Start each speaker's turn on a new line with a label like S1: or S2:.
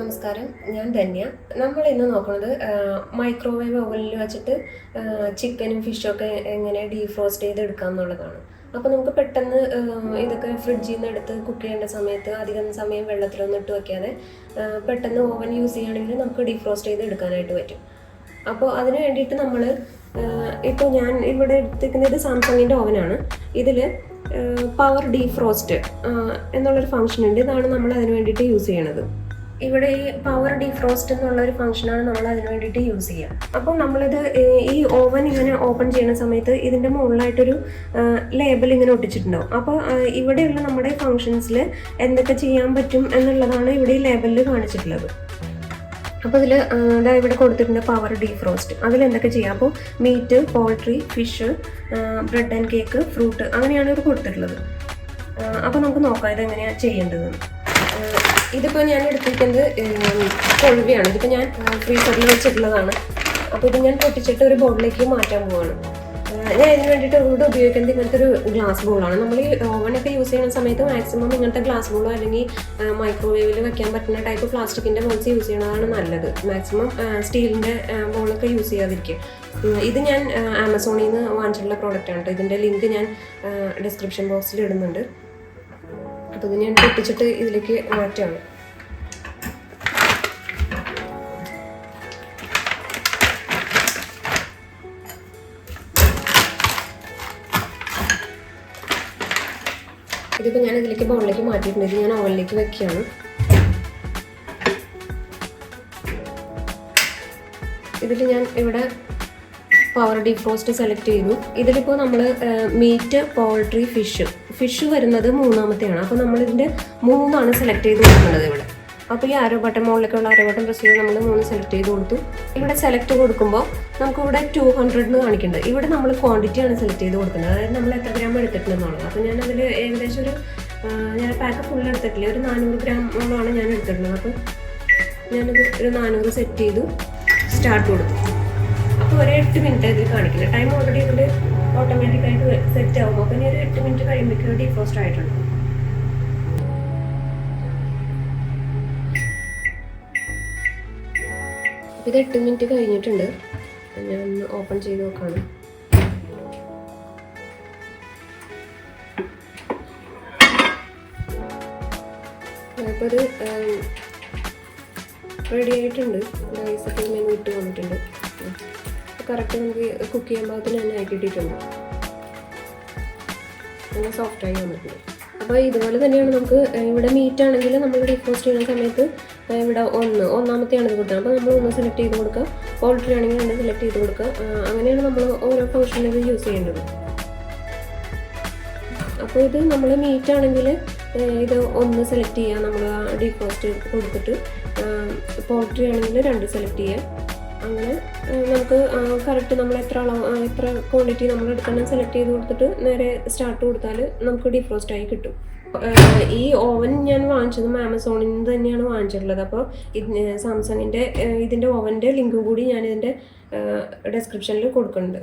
S1: നമസ്കാരം, ഞാൻ ധന്യ. നമ്മൾ ഇന്ന് നോക്കുന്നത് മൈക്രോവേവ് ഓവനിൽ വെച്ചിട്ട് ചിക്കനും ഫിഷും ഒക്കെ എങ്ങനെ ഡീഫ്രോസ്റ്റ് ചെയ്തെടുക്കാം എന്നുള്ളതാണ്. അപ്പോൾ നമുക്ക് പെട്ടെന്ന് ഇതൊക്കെ ഫ്രിഡ്ജിൽ നിന്ന് എടുത്ത് കുക്ക് ചെയ്യേണ്ട സമയത്ത് അധികം സമയം വെള്ളത്തിലൊന്നും ഇട്ട് വയ്ക്കാതെ പെട്ടെന്ന് ഓവൻ യൂസ് ചെയ്യുകയാണെങ്കിൽ നമുക്ക് ഡീഫ്രോസ്റ്റ് ചെയ്ത് എടുക്കാനായിട്ട് പറ്റും. അപ്പോൾ അതിന് വേണ്ടിയിട്ട് നമ്മൾ ഇപ്പോൾ ഞാൻ ഇവിടെ എടുത്തിരിക്കുന്നത് സാംസങ്ങിൻ്റെ ഓവനാണ്. ഇതിൽ പവർ ഡീഫ്രോസ്റ്റ് എന്നുള്ളൊരു ഫംഗ്ഷൻ ഉണ്ട്. ഇതാണ് നമ്മൾ അതിന് വേണ്ടിയിട്ട് യൂസ് ചെയ്യണത്. ഇവിടെ ഈ പവർ ഡീഫ്രോസ്റ്റ് എന്നുള്ളൊരു ഫംഗ്ഷനാണ് നമ്മൾ അതിന് വേണ്ടിയിട്ട് യൂസ് ചെയ്യുക. അപ്പോൾ നമ്മളിത് ഈ ഓവൻ ഇങ്ങനെ ഓപ്പൺ ചെയ്യുന്ന സമയത്ത് ഇതിൻ്റെ മുകളിലായിട്ടൊരു ലേബൽ ഇങ്ങനെ ഒട്ടിച്ചിട്ടുണ്ടാവും. അപ്പോൾ ഇവിടെയുള്ള നമ്മുടെ ഫംഗ്ഷൻസിൽ എന്തൊക്കെ ചെയ്യാൻ പറ്റും എന്നുള്ളതാണ് ഇവിടെ ഈ ലേബലിൽ കാണിച്ചിട്ടുള്ളത്. അപ്പോൾ ഇതിൽ ഇവിടെ കൊടുത്തിട്ടുണ്ട് പവർ ഡീഫ്രോസ്റ്റ്. അതിലെന്തൊക്കെ ചെയ്യാം? അപ്പോൾ meat, poultry, fish, bread and cake, fruit, അങ്ങനെയാണ് ഇത് കൊടുത്തിട്ടുള്ളത്. അപ്പോൾ നമുക്ക് നോക്കാം ഇതെങ്ങനെയാണ് ചെയ്യേണ്ടതെന്ന്. ഇതിപ്പോൾ ഞാൻ എടുത്തിരിക്കുന്നത് കൊഴുവയാണ്. ഇതിപ്പോൾ ഞാൻ ഫ്രീസറിൽ വെച്ചിട്ടുള്ളതാണ്. അപ്പോൾ ഇത് ഞാൻ പൊട്ടിച്ചിട്ട് ഒരു ബോളിലേക്ക് മാറ്റാൻ പോവാണ്. ഞാൻ ഇതിന് വേണ്ടിയിട്ട് ഇവിടെ ഉപയോഗിക്കുന്നത് ഇങ്ങനത്തെ ഒരു ഗ്ലാസ് ബോളാണ്. നമ്മൾ ഈ ഓവനൊക്കെ യൂസ് ചെയ്യുന്ന സമയത്ത് മാക്സിമം ഇങ്ങനത്തെ ഗ്ലാസ് ബോളോ അല്ലെങ്കിൽ മൈക്രോവേവിൽ വെക്കാൻ പറ്റുന്ന ടൈപ്പ് പ്ലാസ്റ്റിക്കിൻ്റെ ബോൾസ് യൂസ് ചെയ്യണതാണ് നല്ലത്. മാക്സിമം സ്റ്റീലിൻ്റെ ബോളൊക്കെ യൂസ് ചെയ്യാതിരിക്കും. ഇത് ഞാൻ ആമസോണിൽ നിന്ന് വാങ്ങിച്ചിട്ടുള്ള പ്രോഡക്റ്റാണ് കേട്ടോ. ഇതിൻ്റെ ലിങ്ക് ഞാൻ ഡിസ്ക്രിപ്ഷൻ ബോക്സിൽ ഇടുന്നുണ്ട്. അപ്പോൾ ഇത് ഞാൻ പൊട്ടിച്ചിട്ട് ഇതിലേക്ക് മാറ്റാണ്. ഇതിപ്പോൾ ഞാൻ ഇതിലേക്ക് ബൗളിലേക്ക് മാറ്റിയിട്ടുണ്ട്. ഇത് ഞാൻ ഓവനിലേക്ക് വെക്കുകയാണ്. ഇതിൽ ഞാൻ ഇവിടെ പവർ ഡീഫ്രോസ്റ്റ് സെലക്ട് ചെയ്തു. ഇതിലിപ്പോൾ നമ്മൾ മീറ്റ്, പോൾട്രി, ഫിഷ് വരുന്നത് മൂന്നാമത്തെയാണ്. അപ്പോൾ നമ്മളിതിൻ്റെ 3 സെലക്ട് ചെയ്ത് കൊടുക്കേണ്ടത് ഇവിടെ. അപ്പോൾ ഈ ആരോ ബട്ടൺ മുകളിലേക്കുള്ള ആരോ ബട്ടൺ പ്രസ് ചെയ്ത് നമ്മൾ 3 സെലക്ട് ചെയ്ത് കൊടുത്തു. ഇവിടെ സെലക്ട് കൊടുക്കുമ്പോൾ നമുക്കിവിടെ 200 കാണിക്കുന്നുണ്ട്. ഇവിടെ നമ്മൾ ക്വാണ്ടിറ്റിയാണ് സെലക്ട് ചെയ്ത് കൊടുക്കുന്നത്, അതായത് നമ്മൾ എത്ര ഗ്രാം എടുത്തിട്ടുണ്ടെന്നുള്ളത്. അപ്പോൾ ഞാനതിൽ ഏകദേശം ഞാൻ പാക്ക് ഫുൾ എടുത്തിട്ടില്ല, ഒരു 400 ഗ്രാമോളമാണ് ഞാൻ എടുത്തിട്ടുള്ളത്. അപ്പോൾ ഞാനത് ഒരു 400 സെറ്റ് ചെയ്തു, സ്റ്റാർട്ട് കൊടുത്തു. അപ്പോൾ ഒരു 8 മിനിറ്റ് ഇതിൽ കാണിക്കില്ല. ടൈം ഓൾറെഡി ഇതിൽ ഓട്ടോമാറ്റിക്കായിട്ട് സെറ്റ് ആകും. അപ്പോൾ ഇനി ഒരു 8 മിനിറ്റ് കഴിയുമ്പോഴേക്കും ഡീഫ്രോസ്റ്റ് ആയിട്ടുണ്ട്. ഇത് 8 മിനിറ്റ് കഴിഞ്ഞിട്ടുണ്ട്. ഞാൻ ഒന്ന് ഓപ്പൺ ചെയ്ത് നോക്കാണ്. അപ്പോൾ ഇത് റെഡി ആയിട്ടുണ്ട്. റൈസൊക്കെ ഇങ്ങനെ വിട്ട് വന്നിട്ടുണ്ട്. കറക്റ്റ് നമുക്ക് കുക്ക് ചെയ്യാൻ പാകത്തിന് തന്നെ ആയി കിട്ടിയിട്ടുണ്ട്. നല്ല സോഫ്റ്റായി വന്നിട്ടുണ്ട്. അപ്പോൾ ഇതുപോലെ തന്നെയാണ് നമുക്ക് ഇവിടെ മീറ്റ് ആണെങ്കിൽ നമ്മൾ ഡീഫ്രോസ്റ്റ് ചെയ്യുന്ന സമയത്ത് ഇവിടെ ഒന്നാമത്തെയാണ് ഇത് കൊടുത്തത്. അപ്പോൾ നമ്മൾ 1 സെലക്ട് ചെയ്ത് കൊടുക്കുക. പോൾട്രി ആണെങ്കിൽ 2 സെലക്ട് ചെയ്ത് കൊടുക്കുക. അങ്ങനെയാണ് നമ്മൾ ഓരോ ഫംഗ്ഷനിൽ ഇത് യൂസ് ചെയ്യേണ്ടത്. അപ്പോൾ ഇത് നമ്മൾ മീറ്റ് ആണെങ്കിൽ ഇത് 1 സെലക്ട് ചെയ്യുക, നമ്മൾ ഡീഫ്രോസ്റ്റ് കൊടുത്തിട്ട്. പോൾട്രി ആണെങ്കിൽ 2 സെലക്ട് ചെയ്യുക. അങ്ങനെ നമുക്ക് കറക്റ്റ് നമ്മൾ എത്ര ക്വാണ്ടിറ്റി നമ്മൾ എടുക്കണം സെലക്ട് ചെയ്ത് കൊടുത്തിട്ട് നേരെ സ്റ്റാർട്ട് കൊടുത്താൽ നമുക്ക് ഡീഫ്രോസ്റ്റ് ആയി കിട്ടും. ഈ ഓവൻ ഞാൻ വാങ്ങിച്ചതും ആമസോണിൽ നിന്ന് തന്നെയാണ് വാങ്ങിച്ചിട്ടുള്ളത്. അപ്പോൾ സാംസങ്ങിൻ്റെ ഇതിൻ്റെ ഓവൻ്റെ ലിങ്ക് കൂടി ഞാൻ ഇതിൻ്റെ ഡിസ്ക്രിപ്ഷനിൽ കൊടുക്കുന്നുണ്ട്.